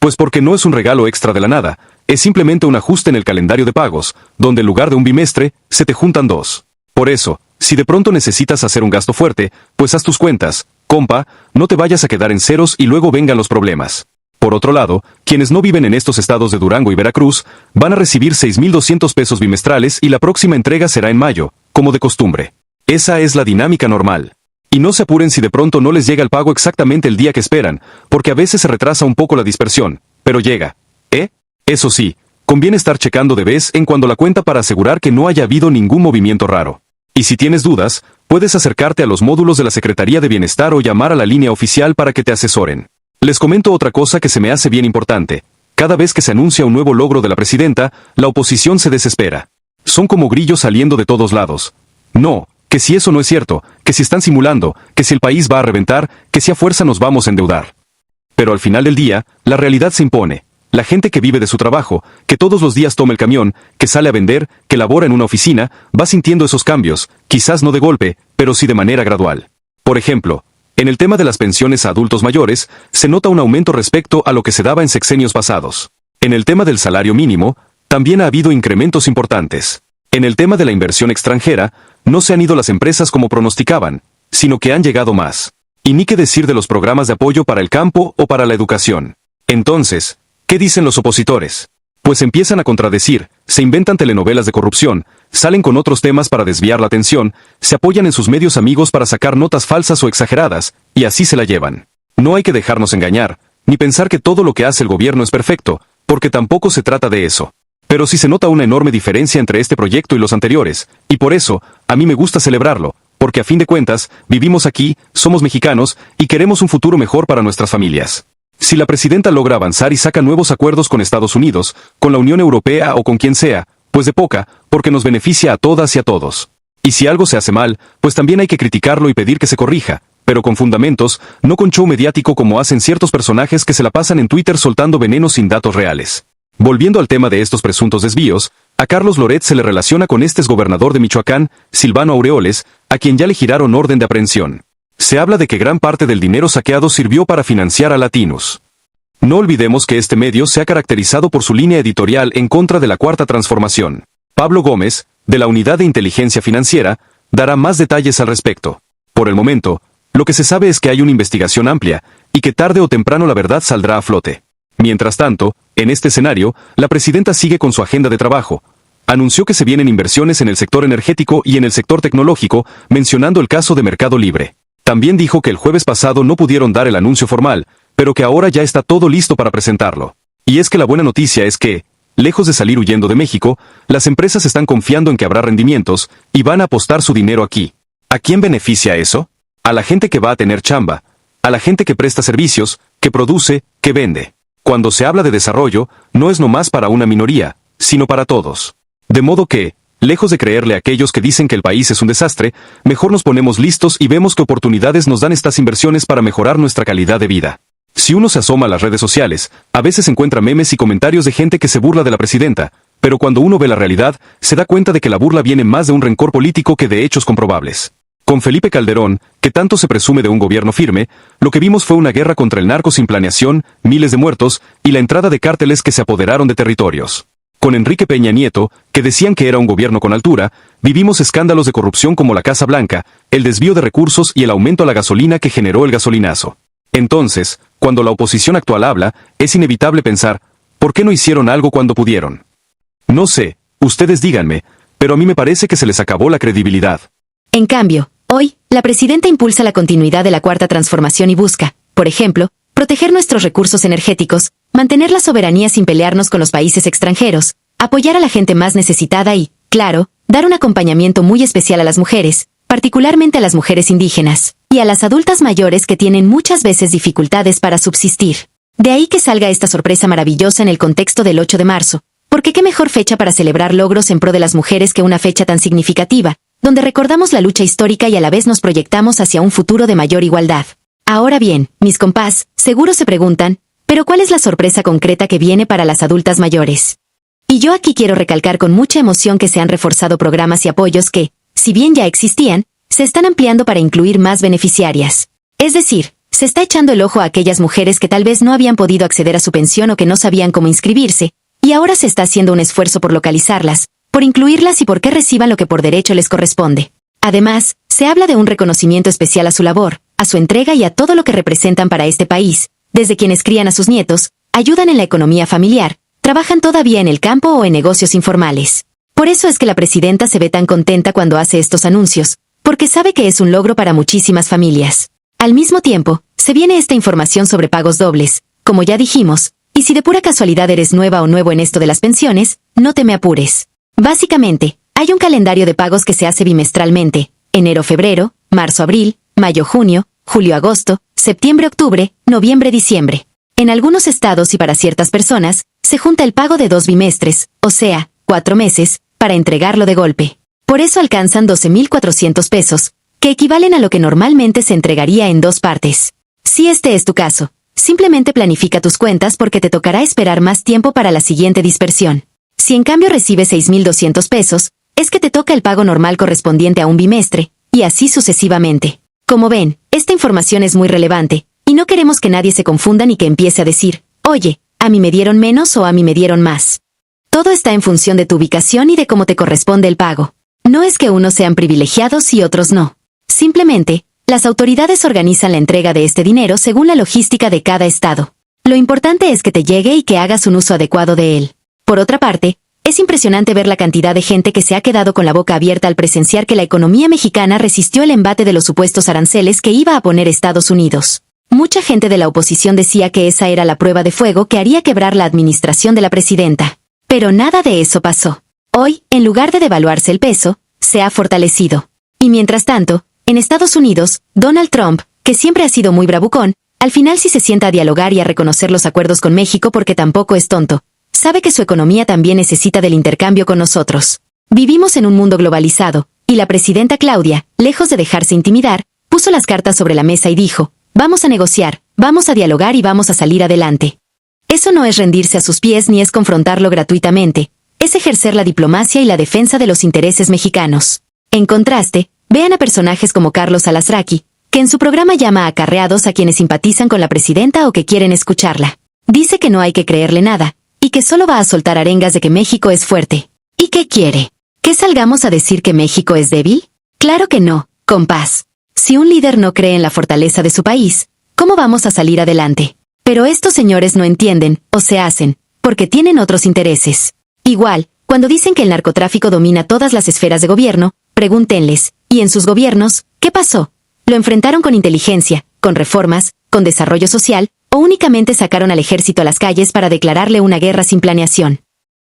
Pues porque no es un regalo extra de la nada, es simplemente un ajuste en el calendario de pagos, donde en lugar de un bimestre, se te juntan 2. Por eso, si de pronto necesitas hacer un gasto fuerte, pues haz tus cuentas, compa, no te vayas a quedar en ceros y luego vengan los problemas. Por otro lado, quienes no viven en estos estados de Durango y Veracruz, van a recibir 6,200 pesos bimestrales y la próxima entrega será en mayo, como de costumbre. Esa es la dinámica normal. Y no se apuren si de pronto no les llega el pago exactamente el día que esperan, porque a veces se retrasa un poco la dispersión, pero llega. Eso sí, conviene estar checando de vez en cuando la cuenta para asegurar que no haya habido ningún movimiento raro. Y si tienes dudas, puedes acercarte a los módulos de la Secretaría de Bienestar o llamar a la línea oficial para que te asesoren. Les comento otra cosa que se me hace bien importante. Cada vez que se anuncia un nuevo logro de la presidenta, la oposición se desespera. Son como grillos saliendo de todos lados. No, que si eso no es cierto, que si están simulando, que si el país va a reventar, que si a fuerza nos vamos a endeudar. Pero al final del día, la realidad se impone. La gente que vive de su trabajo, que todos los días toma el camión, que sale a vender, que labora en una oficina, va sintiendo esos cambios, quizás no de golpe, pero sí de manera gradual. Por ejemplo, en el tema de las pensiones a adultos mayores, se nota un aumento respecto a lo que se daba en sexenios pasados. En el tema del salario mínimo, también ha habido incrementos importantes. En el tema de la inversión extranjera, no se han ido las empresas como pronosticaban, sino que han llegado más. Y ni qué decir de los programas de apoyo para el campo o para la educación. Entonces, ¿qué dicen los opositores? Pues empiezan a contradecir, se inventan telenovelas de corrupción, salen con otros temas para desviar la atención, se apoyan en sus medios amigos para sacar notas falsas o exageradas, y así se la llevan. No hay que dejarnos engañar, ni pensar que todo lo que hace el gobierno es perfecto, porque tampoco se trata de eso. Pero sí se nota una enorme diferencia entre este proyecto y los anteriores, y por eso, a mí me gusta celebrarlo, porque a fin de cuentas, vivimos aquí, somos mexicanos, y queremos un futuro mejor para nuestras familias. Si la presidenta logra avanzar y saca nuevos acuerdos con Estados Unidos, con la Unión Europea o con quien sea, pues de poca, porque nos beneficia a todas y a todos. Y si algo se hace mal, pues también hay que criticarlo y pedir que se corrija, pero con fundamentos, no con show mediático como hacen ciertos personajes que se la pasan en Twitter soltando veneno sin datos reales. Volviendo al tema de estos presuntos desvíos, a Carlos Loret se le relaciona con este exgobernador de Michoacán, Silvano Aureoles, a quien ya le giraron orden de aprehensión. Se habla de que gran parte del dinero saqueado sirvió para financiar a Latinus. No olvidemos que este medio se ha caracterizado por su línea editorial en contra de la Cuarta Transformación. Pablo Gómez, de la Unidad de Inteligencia Financiera, dará más detalles al respecto. Por el momento, lo que se sabe es que hay una investigación amplia, y que tarde o temprano la verdad saldrá a flote. Mientras tanto, En este escenario, la presidenta sigue con su agenda de trabajo. Anunció que se vienen inversiones en el sector energético y en el sector tecnológico, mencionando el caso de Mercado Libre. También dijo que el jueves pasado no pudieron dar el anuncio formal, pero que ahora ya está todo listo para presentarlo. Y es que la buena noticia es que, lejos de salir huyendo de México, las empresas están confiando en que habrá rendimientos y van a apostar su dinero aquí. ¿A quién beneficia eso? A la gente que va a tener chamba, a la gente que presta servicios, que produce, que vende. Cuando se habla de desarrollo, no es nomás para una minoría, sino para todos. De modo que, lejos de creerle a aquellos que dicen que el país es un desastre, mejor nos ponemos listos y vemos qué oportunidades nos dan estas inversiones para mejorar nuestra calidad de vida. Si uno se asoma a las redes sociales, a veces encuentra memes y comentarios de gente que se burla de la presidenta, pero cuando uno ve la realidad, se da cuenta de que la burla viene más de un rencor político que de hechos comprobables. Con Felipe Calderón, que tanto se presume de un gobierno firme, lo que vimos fue una guerra contra el narco sin planeación, miles de muertos, y la entrada de cárteles que se apoderaron de territorios. Con Enrique Peña Nieto, que decían que era un gobierno con altura, vivimos escándalos de corrupción como la Casa Blanca, el desvío de recursos y el aumento a la gasolina que generó el gasolinazo. Entonces, cuando la oposición actual habla, es inevitable pensar, ¿por qué no hicieron algo cuando pudieron? No sé, ustedes díganme, pero a mí me parece que se les acabó la credibilidad. En cambio, hoy, la presidenta impulsa la continuidad de la Cuarta Transformación y busca, por ejemplo, proteger nuestros recursos energéticos, mantener la soberanía sin pelearnos con los países extranjeros, apoyar a la gente más necesitada y, claro, dar un acompañamiento muy especial a las mujeres, particularmente a las mujeres indígenas, y a las adultas mayores que tienen muchas veces dificultades para subsistir. De ahí que salga esta sorpresa maravillosa en el contexto del 8 de marzo, porque qué mejor fecha para celebrar logros en pro de las mujeres que una fecha tan significativa, donde recordamos la lucha histórica y a la vez nos proyectamos hacia un futuro de mayor igualdad. Ahora bien, mis compás, seguro se preguntan, ¿pero cuál es la sorpresa concreta que viene para las adultas mayores? Y yo aquí quiero recalcar con mucha emoción que se han reforzado programas y apoyos que, si bien ya existían, se están ampliando para incluir más beneficiarias. Es decir, se está echando el ojo a aquellas mujeres que tal vez no habían podido acceder a su pensión o que no sabían cómo inscribirse, y ahora se está haciendo un esfuerzo por localizarlas, por incluirlas y por que reciban lo que por derecho les corresponde. Además, se habla de un reconocimiento especial a su labor, a su entrega y a todo lo que representan para este país, desde quienes crían a sus nietos, ayudan en la economía familiar, trabajan todavía en el campo o en negocios informales. Por eso es que la presidenta se ve tan contenta cuando hace estos anuncios, porque sabe que es un logro para muchísimas familias. Al mismo tiempo, se viene esta información sobre pagos dobles, como ya dijimos, y si de pura casualidad eres nueva o nuevo en esto de las pensiones, no te me apures. Básicamente, hay un calendario de pagos que se hace bimestralmente, enero-febrero, marzo-abril, mayo-junio, julio-agosto, septiembre-octubre, noviembre-diciembre. En algunos estados y para ciertas personas, se junta el pago de 2 bimestres, o sea, 4 meses, para entregarlo de golpe. Por eso alcanzan 12,400 pesos, que equivalen a lo que normalmente se entregaría en 2 partes. Si este es tu caso, simplemente planifica tus cuentas porque te tocará esperar más tiempo para la siguiente dispersión. Si en cambio recibes 6,200 pesos, es que te toca el pago normal correspondiente a un bimestre, y así sucesivamente. Como ven, esta información es muy relevante, y no queremos que nadie se confunda ni que empiece a decir, oye, a mí me dieron menos o a mí me dieron más. Todo está en función de tu ubicación y de cómo te corresponde el pago. No es que unos sean privilegiados y otros no. Simplemente, las autoridades organizan la entrega de este dinero según la logística de cada estado. Lo importante es que te llegue y que hagas un uso adecuado de él. Por otra parte, es impresionante ver la cantidad de gente que se ha quedado con la boca abierta al presenciar que la economía mexicana resistió el embate de los supuestos aranceles que iba a poner Estados Unidos. Mucha gente de la oposición decía que esa era la prueba de fuego que haría quebrar la administración de la presidenta. Pero nada de eso pasó. Hoy, en lugar de devaluarse el peso, se ha fortalecido. Y mientras tanto, en Estados Unidos, Donald Trump, que siempre ha sido muy bravucón, al final sí se sienta a dialogar y a reconocer los acuerdos con México porque tampoco es tonto. Sabe que su economía también necesita del intercambio con nosotros. Vivimos en un mundo globalizado, y la presidenta Claudia, lejos de dejarse intimidar, puso las cartas sobre la mesa y dijo, vamos a negociar, vamos a dialogar y vamos a salir adelante. Eso no es rendirse a sus pies ni es confrontarlo gratuitamente, es ejercer la diplomacia y la defensa de los intereses mexicanos. En contraste, vean a personajes como Carlos Alasraqui, que en su programa llama a acarreados a quienes simpatizan con la presidenta o que quieren escucharla. Dice que no hay que creerle nada, y que solo va a soltar arengas de que México es fuerte. ¿Y qué quiere? ¿Que salgamos a decir que México es débil? Claro que no, compás. Si un líder no cree en la fortaleza de su país, ¿cómo vamos a salir adelante? Pero estos señores no entienden, o se hacen, porque tienen otros intereses. Igual, cuando dicen que el narcotráfico domina todas las esferas de gobierno, pregúntenles, ¿y en sus gobiernos, qué pasó? ¿Lo enfrentaron con inteligencia, con reformas, con desarrollo social, o únicamente sacaron al ejército a las calles para declararle una guerra sin planeación?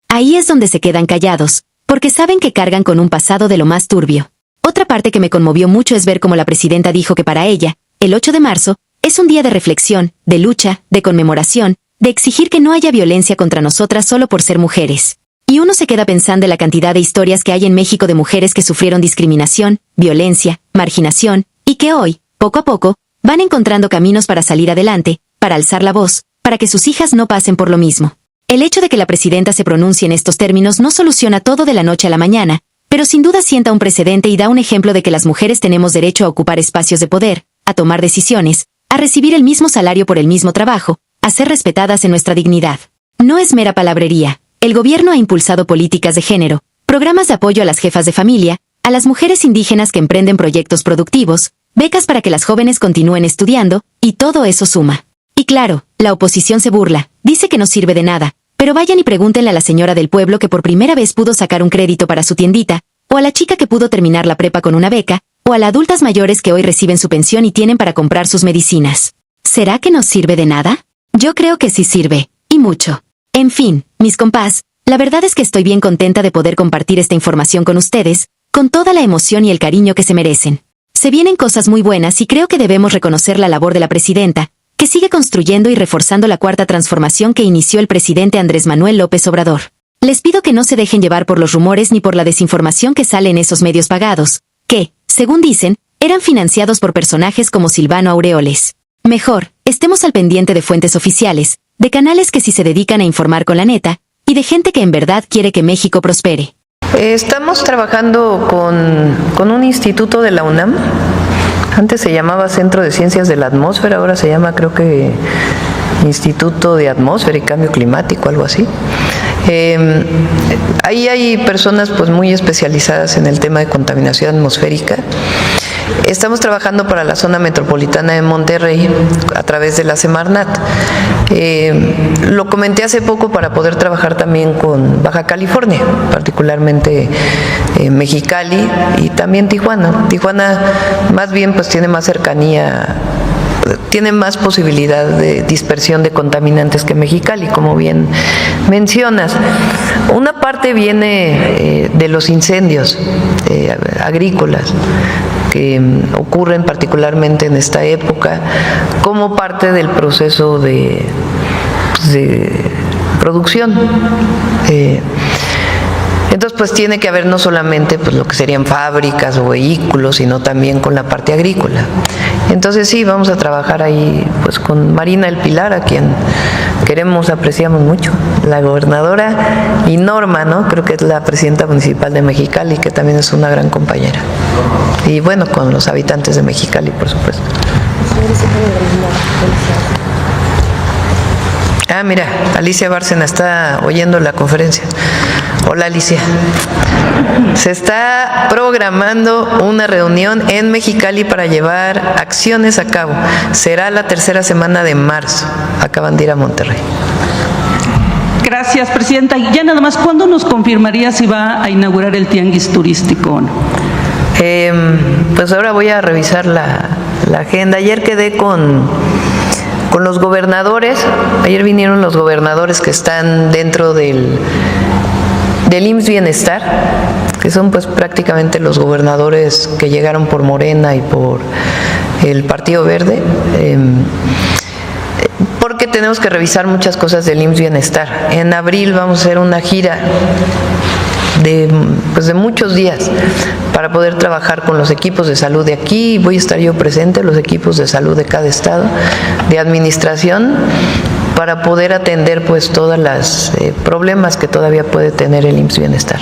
Ahí es donde se quedan callados, porque saben que cargan con un pasado de lo más turbio. Otra parte que me conmovió mucho es ver cómo la presidenta dijo que para ella, el 8 de marzo, es un día de reflexión, de lucha, de conmemoración, de exigir que no haya violencia contra nosotras solo por ser mujeres. Y uno se queda pensando en la cantidad de historias que hay en México de mujeres que sufrieron discriminación, violencia, marginación, y que hoy, poco a poco, van encontrando caminos para salir adelante, para alzar la voz, para que sus hijas no pasen por lo mismo. El hecho de que la presidenta se pronuncie en estos términos no soluciona todo de la noche a la mañana, pero sin duda sienta un precedente y da un ejemplo de que las mujeres tenemos derecho a ocupar espacios de poder, a tomar decisiones, a recibir el mismo salario por el mismo trabajo, a ser respetadas en nuestra dignidad. No es mera palabrería. El gobierno ha impulsado políticas de género, programas de apoyo a las jefas de familia, a las mujeres indígenas que emprenden proyectos productivos, becas para que las jóvenes continúen estudiando, y todo eso suma. Y claro, la oposición se burla, dice que no sirve de nada, pero vayan y pregúntenle a la señora del pueblo que por primera vez pudo sacar un crédito para su tiendita, o a la chica que pudo terminar la prepa con una beca, o a las adultas mayores que hoy reciben su pensión y tienen para comprar sus medicinas. ¿Será que no sirve de nada? Yo creo que sí sirve, y mucho. En fin, mis compás, la verdad es que estoy bien contenta de poder compartir esta información con ustedes, con toda la emoción y el cariño que se merecen. Se vienen cosas muy buenas y creo que debemos reconocer la labor de la presidenta, que sigue construyendo y reforzando la cuarta transformación que inició el presidente Andrés Manuel López Obrador. Les pido que no se dejen llevar por los rumores ni por la desinformación que sale en esos medios pagados, que, según dicen, eran financiados por personajes como Silvano Aureoles. Mejor, estemos al pendiente de fuentes oficiales, de canales que sí se dedican a informar con la neta, y de gente que en verdad quiere que México prospere. Estamos trabajando con un instituto de la UNAM. Antes se llamaba Centro de Ciencias de la Atmósfera, ahora se llama, creo que, Instituto de Atmósfera y Cambio Climático, algo así. Ahí hay personas pues muy especializadas en el tema de contaminación atmosférica. Estamos trabajando para la zona metropolitana de Monterrey a través de la Semarnat. Lo comenté hace poco para poder trabajar también con Baja California, particularmente Mexicali y también Tijuana. Tijuana más bien pues tiene más cercanía, tiene más posibilidad de dispersión de contaminantes que Mexicali, como bien mencionas. Una parte viene de los incendios agrícolas que ocurren particularmente en esta época como parte del proceso de producción. Entonces, pues tiene que haber no solamente pues, lo que serían fábricas o vehículos, sino también con la parte agrícola. Entonces, sí, vamos a trabajar ahí pues con Marina El Pilar, a quien queremos, apreciamos mucho, la gobernadora, y Norma, ¿no? Creo que es la presidenta municipal de Mexicali, que también es una gran compañera. Y bueno, con los habitantes de Mexicali, por supuesto. Ah, mira, Alicia Bárcena está oyendo la conferencia. Hola, Alicia. Se está programando una reunión en Mexicali para llevar acciones a cabo. Será la tercera semana de marzo. Acaban de ir a Monterrey. Gracias, presidenta. Y ya nada más, ¿cuándo nos confirmaría si va a inaugurar el tianguis turístico o no? Pues ahora voy a revisar la agenda. Ayer quedé con los gobernadores. Ayer vinieron los gobernadores que están dentro del IMSS Bienestar, que son pues prácticamente los gobernadores que llegaron por Morena y por el Partido Verde, porque tenemos que revisar muchas cosas del IMSS Bienestar. En abril vamos a hacer una gira de muchos días para poder trabajar con los equipos de salud de aquí. Voy a estar yo presente, los equipos de salud de cada estado, de administración, para poder atender pues todas las problemas que todavía puede tener el IMSS Bienestar.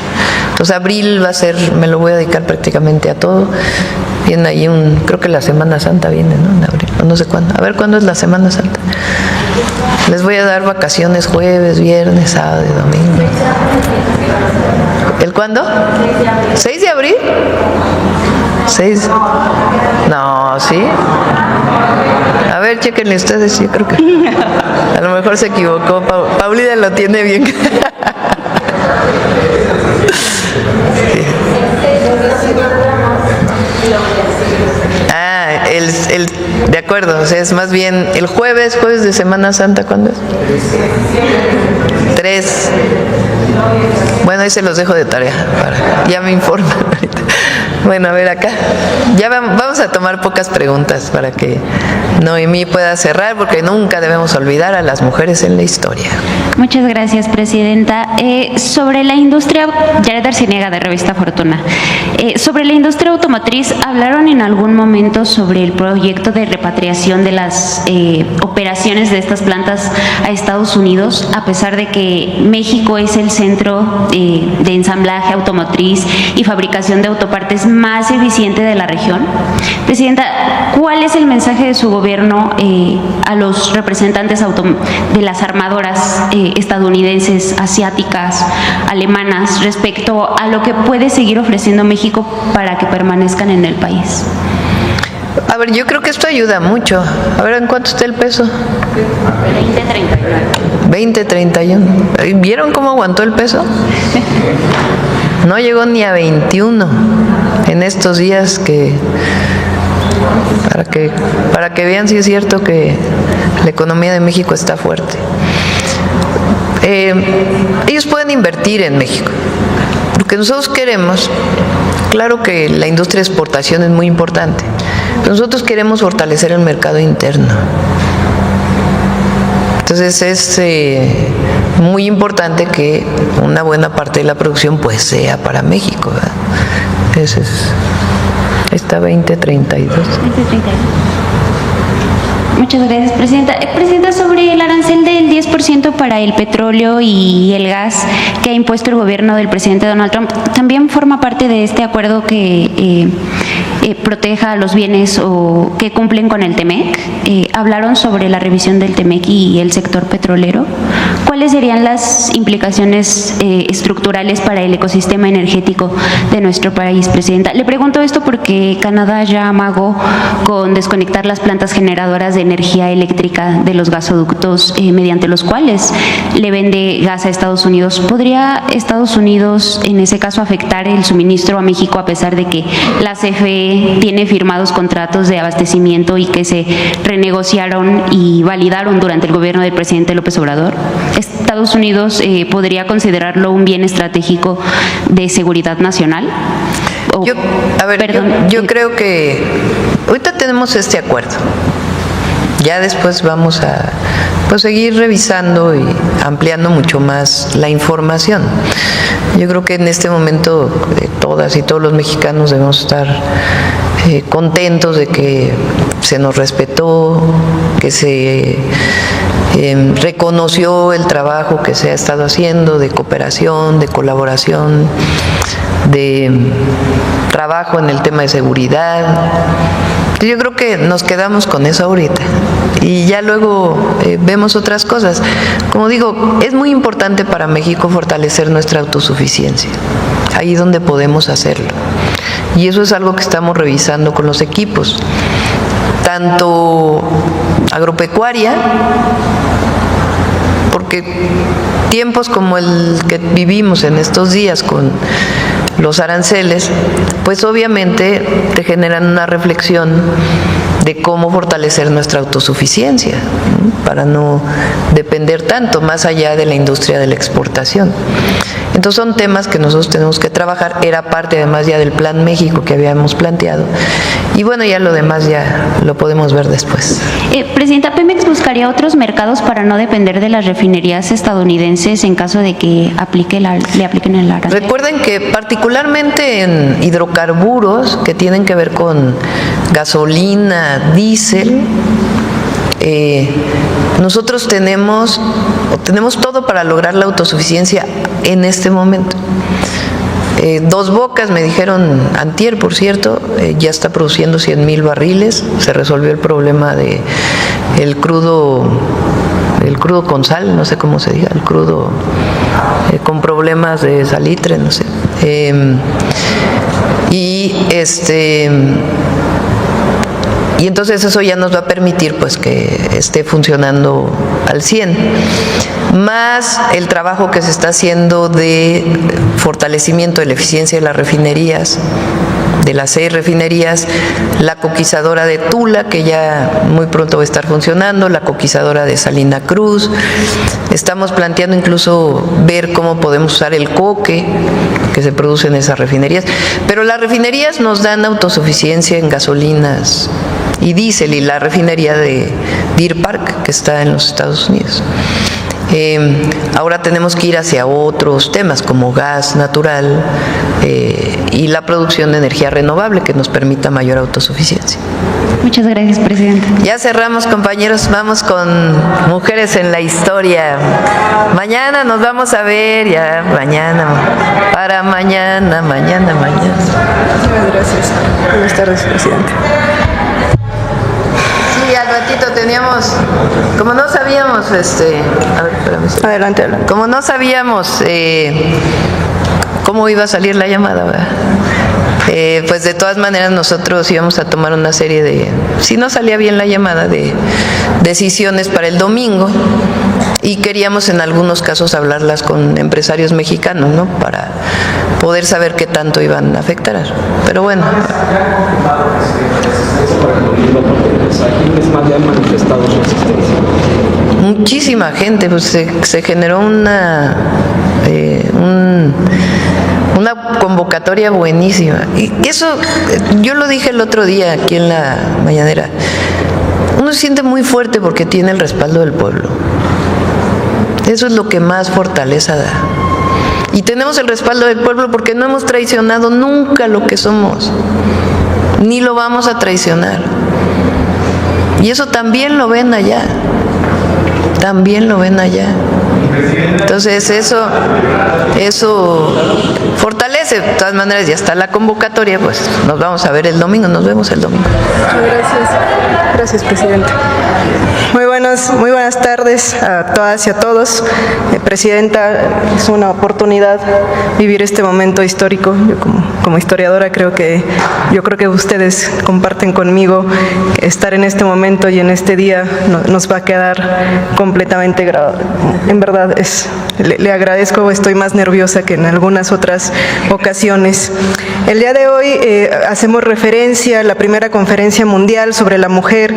Entonces abril va a ser, me lo voy a dedicar prácticamente a todo. Viene ahí creo que la Semana Santa viene, ¿no? En abril, no sé cuándo. A ver cuándo es la Semana Santa. Les voy a dar vacaciones jueves, viernes, sábado y domingo. ¿El cuándo? 6 de abril. 6. No, ¿sí? A ver, ver, chequenle ustedes, yo creo que a lo mejor se equivocó. Paulina lo tiene bien. De acuerdo, o sea, es más bien el jueves de Semana Santa, ¿cuándo es? 3. Bueno, ahí se los dejo de tarea, ya me informan ahorita. Bueno, a ver acá. Ya vamos a tomar pocas preguntas para que Noemí pueda cerrar, porque nunca debemos olvidar a las mujeres en la historia. Muchas gracias, presidenta. Sobre la industria, Yaret Arciniega, de Revista Fortuna. Sobre la industria automotriz, ¿hablaron en algún momento sobre el proyecto de repatriación de las operaciones de estas plantas a Estados Unidos, a pesar de que México es el centro de ensamblaje automotriz y fabricación de autopartes más eficiente de la región? Presidenta, ¿cuál es el mensaje de su gobierno a los representantes de las armadoras estadounidenses, asiáticas, alemanas, respecto a lo que puede seguir ofreciendo México para que permanezcan en el país? A ver, yo creo que esto ayuda mucho. A ver, ¿en cuánto está el peso? 20.31. 20.31. ¿Vieron cómo aguantó el peso? No llegó ni a 21 en estos días, para que vean si es cierto que la economía de México está fuerte. Ellos pueden invertir en México. Lo que nosotros queremos, claro que la industria de exportación es muy importante, pero nosotros queremos fortalecer el mercado interno. Entonces es muy importante que una buena parte de la producción pues sea para México, ¿verdad? Ese es, está 20.32. Muchas gracias, presidenta. Presidenta, sobre el arancel del 10% para el petróleo y el gas que ha impuesto el gobierno del presidente Donald Trump, ¿también forma parte de este acuerdo que proteja a los bienes o que cumplen con el TEMEC? ¿Hablaron sobre la revisión del TEMEC y el sector petrolero? ¿Cuáles serían las implicaciones estructurales para el ecosistema energético de nuestro país, presidenta? Le pregunto esto porque Canadá ya amagó con desconectar las plantas generadoras de energía eléctrica de los gasoductos mediante los cuales le vende gas a Estados Unidos. ¿Podría Estados Unidos en ese caso afectar el suministro a México a pesar de que la CFE tiene firmados contratos de abastecimiento y que se renegociaron y validaron durante el gobierno del presidente López Obrador? ¿Estados Unidos podría considerarlo un bien estratégico de seguridad nacional? Yo creo que ahorita tenemos este acuerdo. Ya después vamos a seguir revisando y ampliando mucho más la información. Yo creo que en este momento todas y todos los mexicanos debemos estar contentos de que se nos respetó, que se reconoció el trabajo que se ha estado haciendo de cooperación, de colaboración, de trabajo en el tema de seguridad. Yo creo que nos quedamos con eso ahorita y ya luego vemos otras cosas. Como digo, es muy importante para México fortalecer nuestra autosuficiencia, ahí donde podemos hacerlo. Y eso es algo que estamos revisando con los equipos, tanto agropecuaria, porque tiempos como el que vivimos en estos días con los aranceles, pues obviamente te generan una reflexión de cómo fortalecer nuestra autosuficiencia, ¿no? Para no depender tanto más allá de la industria de la exportación. Entonces son temas que nosotros tenemos que trabajar, era parte además ya del Plan México que habíamos planteado, y bueno, ya lo demás ya lo podemos ver después. Presidenta, ¿Pemex buscaría otros mercados para no depender de las refinerías estadounidenses en caso de que le apliquen el arancel? Recuerden que particularmente en hidrocarburos que tienen que ver con gasolina, diésel, nosotros tenemos todo para lograr la autosuficiencia en este momento. Dos Bocas, me dijeron antier, por cierto, ya está produciendo 100,000 barriles, se resolvió el problema de el crudo con sal, no sé cómo se diga, el crudo con problemas de salitre, no sé. Y Y entonces eso ya nos va a permitir pues que esté funcionando al 100. Más el trabajo que se está haciendo de fortalecimiento de la eficiencia de las refinerías, de las 6 refinerías, la coquizadora de Tula, que ya muy pronto va a estar funcionando, la coquizadora de Salina Cruz. Estamos planteando incluso ver cómo podemos usar el coque que se produce en esas refinerías. Pero las refinerías nos dan autosuficiencia en gasolinas y diésel, y la refinería de Deer Park, que está en los Estados Unidos. Ahora tenemos que ir hacia otros temas como gas natural y la producción de energía renovable que nos permita mayor autosuficiencia. Muchas gracias, presidenta. Ya cerramos, compañeros, vamos con Mujeres en la Historia. Mañana nos vamos a ver, ya mañana, para mañana. Muchas gracias. Buenas tardes, presidente. Sí, al ratito teníamos, como no sabíamos, a ver, espérame. Adelante. Como no sabíamos cómo iba a salir la llamada, ¿verdad? Pues de todas maneras nosotros íbamos a tomar una serie de, si no salía bien la llamada, de decisiones para el domingo, y queríamos en algunos casos hablarlas con empresarios mexicanos, ¿no? Para poder saber qué tanto iban a afectar. Pero bueno. Muchísima gente, pues se generó una convocatoria buenísima. Y eso, yo lo dije el otro día aquí en la mañanera, uno se siente muy fuerte porque tiene el respaldo del pueblo. Eso es lo que más fortaleza da. Y tenemos el respaldo del pueblo porque no hemos traicionado nunca lo que somos, ni lo vamos a traicionar. Y eso también lo ven allá. También lo ven allá. Entonces eso fortalece. De todas maneras, ya está la convocatoria, pues nos vamos a ver el domingo, nos vemos el domingo. Gracias, presidenta. Muy buenas tardes a todas y a todos. Presidenta, es una oportunidad vivir este momento histórico. Yo como historiadora yo creo que ustedes comparten conmigo que estar en este momento y en este día nos va a quedar completamente grabado. En verdad le agradezco, estoy más nerviosa que en algunas otras ocasiones. El día de hoy hacemos referencia a la primera conferencia mundial sobre la mujer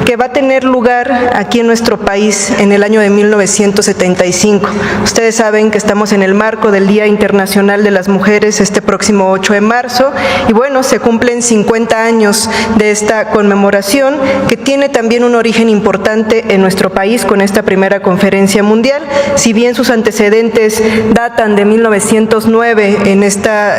que va a tener lugar aquí en nuestro país en el año de 1975. Ustedes saben que estamos en el marco del Día Internacional de las Mujeres este próximo 8 de marzo y bueno, se cumplen 50 años de esta conmemoración que tiene también un origen importante en nuestro país con esta primera conferencia mundial. Si bien sus antecedentes datan de 1909 en esta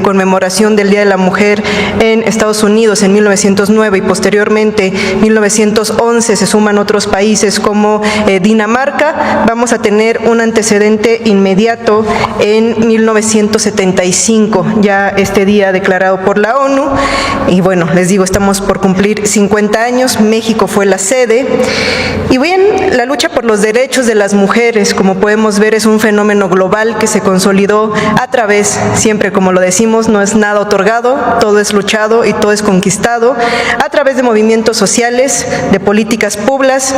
conmemoración del Día de la Mujer en Estados Unidos en 1909 y posteriormente 1911 se suman otros países como Dinamarca, vamos a tener un antecedente inmediato en 1975, ya este día declarado por la ONU y bueno, les digo, estamos por cumplir 50 años, México fue la sede y bien, la lucha por los derechos de las mujeres, como podemos ver, es un fenómeno global que se consolidó a través, siempre como lo decimos, no es nada otorgado, todo es luchado y todo es conquistado, a través de movimientos sociales, de políticas públicas,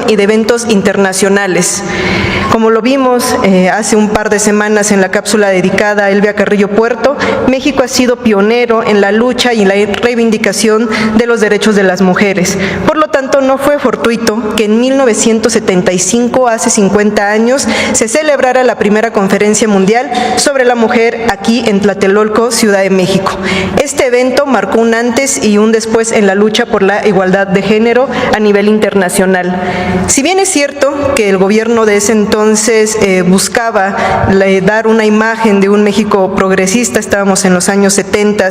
y de eventos internacionales. Como lo vimos hace un par de semanas en la cápsula dedicada a Elvia Carrillo Puerto, México ha sido pionero en la lucha y la reivindicación de los derechos de las mujeres. Por lo tanto, no fue fortuito que en 1975, hace 50 años, se celebrara la primera conferencia mundial sobre la mujer aquí en Tlatelolco, Ciudad de México. Este evento marcó un antes y un después en la lucha por la igualdad de género a nivel internacional. Si bien es cierto que el gobierno de ese entonces buscaba dar una imagen de un México progresista, estábamos en los años 70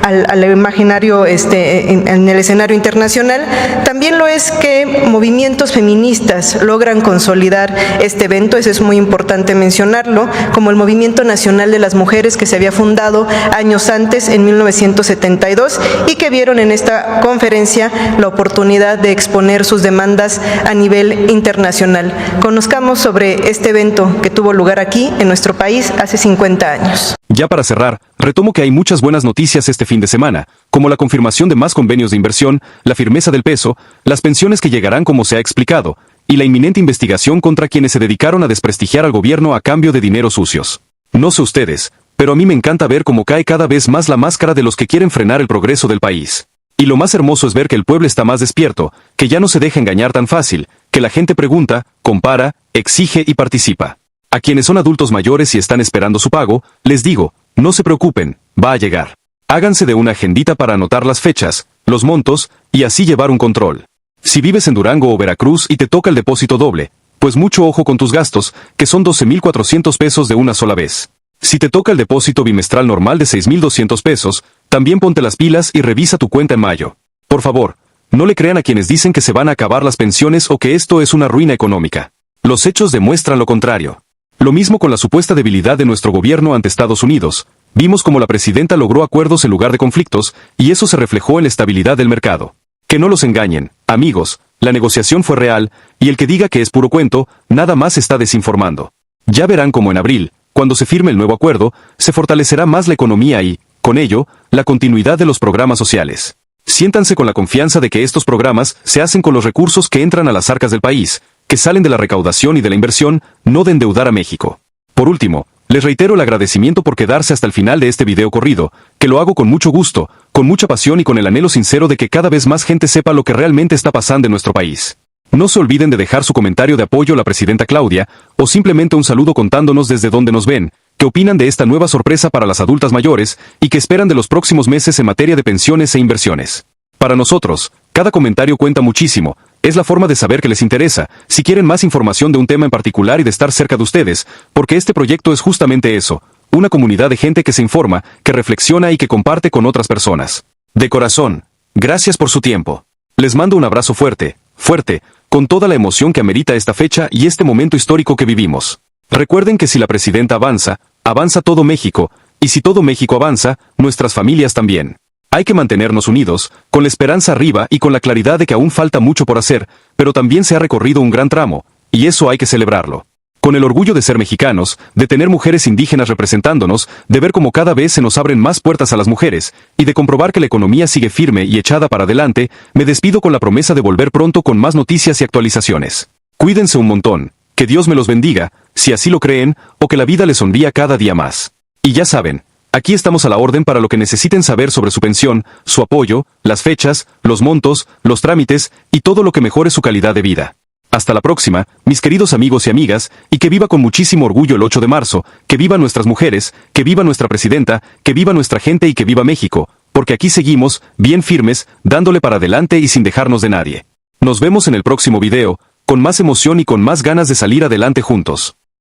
al imaginario en el escenario internacional, también lo es que movimientos feministas logran consolidar este evento, eso es muy importante mencionarlo, como el Movimiento Nacional de las Mujeres que se había fundado años antes, en 1972, y que vieron en esta conferencia la oportunidad de exponer sus demandas a nivel internacional. Conozcamos sobre este evento que tuvo lugar aquí en nuestro país hace 50 años. Ya para cerrar, retomo que hay muchas buenas noticias este fin de semana, como la confirmación de más convenios de inversión, la firmeza del peso, las pensiones que llegarán como se ha explicado, y la inminente investigación contra quienes se dedicaron a desprestigiar al gobierno a cambio de dineros sucios. No sé ustedes, pero a mí me encanta ver cómo cae cada vez más la máscara de los que quieren frenar el progreso del país. Y lo más hermoso es ver que el pueblo está más despierto, que ya no se deja engañar tan fácil, que la gente pregunta, compara, exige y participa. A quienes son adultos mayores y están esperando su pago, les digo, no se preocupen, va a llegar. Háganse de una agendita para anotar las fechas, los montos, y así llevar un control. Si vives en Durango o Veracruz y te toca el depósito doble, pues mucho ojo con tus gastos, que son 12,400 pesos de una sola vez. Si te toca el depósito bimestral normal de 6,200 pesos, también ponte las pilas y revisa tu cuenta en mayo. Por favor, no le crean a quienes dicen que se van a acabar las pensiones o que esto es una ruina económica. Los hechos demuestran lo contrario. Lo mismo con la supuesta debilidad de nuestro gobierno ante Estados Unidos. Vimos como la presidenta logró acuerdos en lugar de conflictos, y eso se reflejó en la estabilidad del mercado. Que no los engañen, amigos, la negociación fue real, y el que diga que es puro cuento, nada más está desinformando. Ya verán cómo en abril, cuando se firme el nuevo acuerdo, se fortalecerá más la economía y, con ello, la continuidad de los programas sociales. Siéntanse con la confianza de que estos programas se hacen con los recursos que entran a las arcas del país, que salen de la recaudación y de la inversión, no de endeudar a México. Por último, les reitero el agradecimiento por quedarse hasta el final de este video corrido, que lo hago con mucho gusto, con mucha pasión y con el anhelo sincero de que cada vez más gente sepa lo que realmente está pasando en nuestro país. No se olviden de dejar su comentario de apoyo a la presidenta Claudia, o simplemente un saludo contándonos desde dónde nos ven, qué opinan de esta nueva sorpresa para las adultas mayores, y qué esperan de los próximos meses en materia de pensiones e inversiones. Para nosotros, cada comentario cuenta muchísimo, es la forma de saber que les interesa, si quieren más información de un tema en particular y de estar cerca de ustedes, porque este proyecto es justamente eso, una comunidad de gente que se informa, que reflexiona y que comparte con otras personas. De corazón, gracias por su tiempo. Les mando un abrazo fuerte, fuerte, con toda la emoción que amerita esta fecha y este momento histórico que vivimos. Recuerden que si la presidenta avanza, avanza todo México, y si todo México avanza, nuestras familias también. Hay que mantenernos unidos, con la esperanza arriba y con la claridad de que aún falta mucho por hacer, pero también se ha recorrido un gran tramo, y eso hay que celebrarlo. Con el orgullo de ser mexicanos, de tener mujeres indígenas representándonos, de ver cómo cada vez se nos abren más puertas a las mujeres, y de comprobar que la economía sigue firme y echada para adelante, me despido con la promesa de volver pronto con más noticias y actualizaciones. Cuídense un montón, que Dios me los bendiga, si así lo creen, o que la vida les sonría cada día más. Y ya saben, aquí estamos a la orden para lo que necesiten saber sobre su pensión, su apoyo, las fechas, los montos, los trámites y todo lo que mejore su calidad de vida. Hasta la próxima, mis queridos amigos y amigas, y que viva con muchísimo orgullo el 8 de marzo, que viva nuestras mujeres, que viva nuestra presidenta, que viva nuestra gente y que viva México, porque aquí seguimos, bien firmes, dándole para adelante y sin dejarnos de nadie. Nos vemos en el próximo video, con más emoción y con más ganas de salir adelante juntos.